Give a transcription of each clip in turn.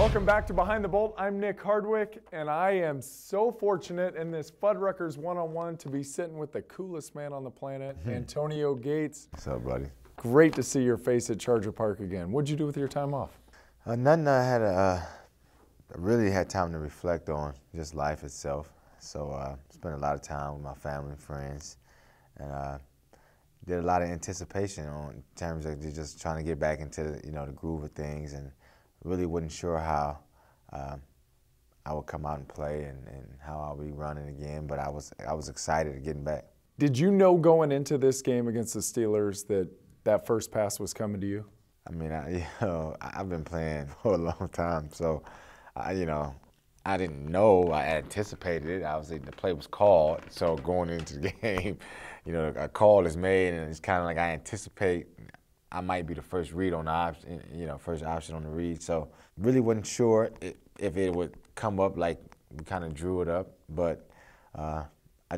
Welcome back to Behind the Bolt. I'm Nick Hardwick, and I am so fortunate in this Fuddruckers one-on-one to be sitting with the coolest man on the planet, Antonio Gates. What's up, buddy? Great to see your face at Charger Park again. What'd you do with your time off? Nothing I really had time to reflect on, just life itself. So spent a lot of time with my family and friends, and did a lot of anticipation in terms of just trying to get back into the groove of things, and really wasn't sure how I would come out and play and how I'll be running again, but I was excited at getting back. Did you know going into this game against the Steelers that first pass was coming to you? I mean, I've been playing for a long time, so I didn't know. I anticipated it. Obviously, the play was called, so going into the game, a call is made, and it's kind of like I anticipate I might be the first read on the option, first option on the read. So really wasn't sure if it would come up like we kind of drew it up, but I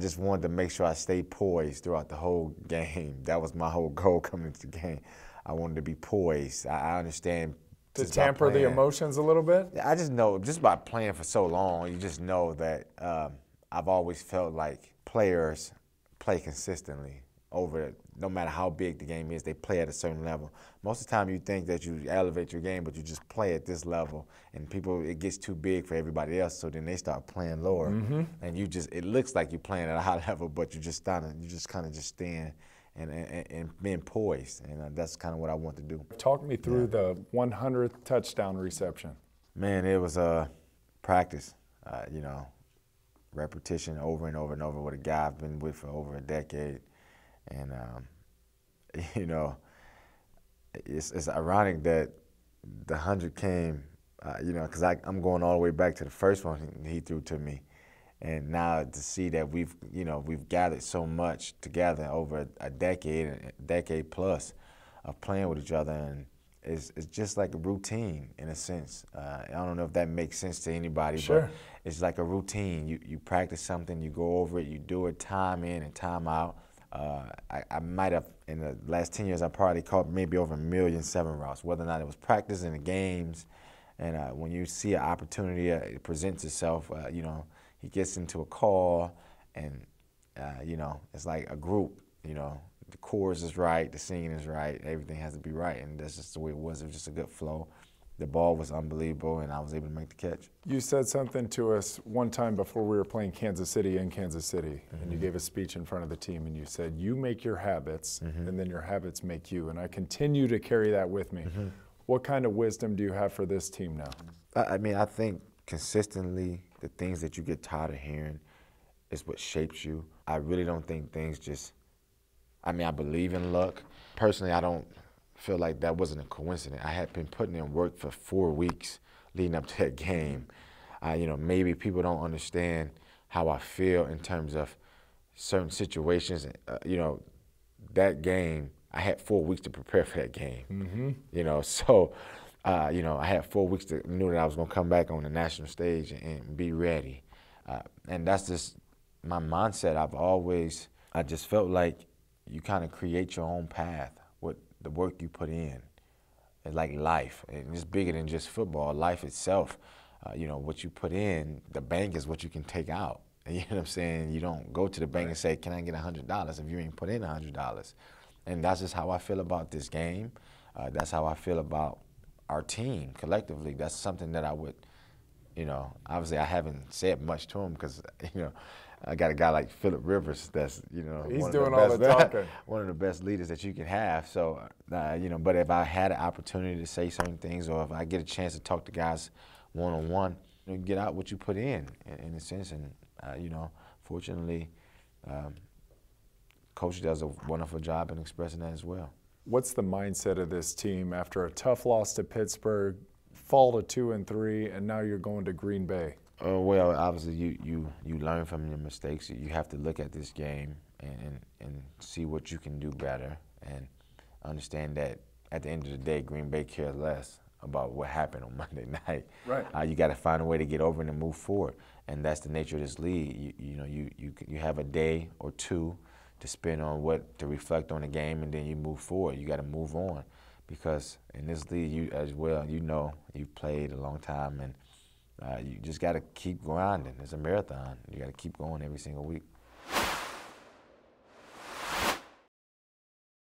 just wanted to make sure I stayed poised throughout the whole game. That was my whole goal coming into the game. I wanted to be poised. I understand. To tamper the emotions a little bit? I just know, just by playing for so long, you just know that I've always felt like players play consistently no matter how big the game is, they play at a certain level. Most of the time you think that you elevate your game, but you just play at this level, and it gets too big for everybody else, so then they start playing lower. And it looks like you're playing at a high level, but you just kind of stand and being poised, and that's kind of what I want to do. Talk me through the 100th touchdown reception. Man, it was practice, repetition over and over and over with a guy I've been with for over a decade. And, it's ironic that the 100 came, because I'm going all the way back to the first one he threw to me. And now to see that we've gathered so much together over a decade plus of playing with each other, and it's just like a routine in a sense. I don't know if that makes sense to anybody, sure. But it's like a routine. You practice something, you go over it, you do it time in and time out. I might have, in the last 10 years, I probably caught maybe over 1.7 million routes, whether or not it was practice in the games. And when you see an opportunity, it presents itself, he gets into a call, and, it's like a group, the chorus is right, the singing is right, everything has to be right, and that's just the way it was. It was just a good flow. The ball was unbelievable, and I was able to make the catch. You said something to us one time before we were playing Kansas City in Kansas City, and you gave a speech in front of the team, and you said, you make your habits, and then your habits make you, and I continue to carry that with me. What kind of wisdom do you have for this team now? I mean, I think consistently the things that you get tired of hearing is what shapes you. I really don't think things I believe in luck. Personally, I don't feel like that wasn't a coincidence. I had been putting in work for 4 weeks leading up to that game. Maybe people don't understand how I feel in terms of certain situations. That game, I had 4 weeks to prepare for that game. I had 4 weeks to knew that I was going to come back on the national stage and be ready. And that's just my mindset. I just felt like you kind of create your own path with the work you put in. It's like life, and it's bigger than just football. Life itself, what you put in, the bank is what you can take out. You know what I'm saying? You don't go to the bank and say, can I get $100 if you ain't put in $100? And that's just how I feel about this game. That's how I feel about our team collectively. That's something that I would, obviously I haven't said much to him because, I got a guy like Phillip Rivers that's, he's doing all the talking. One of the best leaders that you can have. So, but if I had an opportunity to say certain things, or if I get a chance to talk to guys one-on-one, get out what you put in a sense. And, fortunately, Coach does a wonderful job in expressing that as well. What's the mindset of this team after a tough loss to Pittsburgh, fall to 2-3, and now you're going to Green Bay? Well, obviously you learn from your mistakes. You have to look at this game and see what you can do better, and understand that at the end of the day, Green Bay cares less about what happened on Monday night. Right. You got to find a way to get over it and move forward, and that's the nature of this league. You have a day or two to spend on to reflect on the game, and then you move forward. You got to move on. because in this league, you as well, you know, you've played a long time, and you just got to keep grinding. It's a marathon. You got to keep going every single week.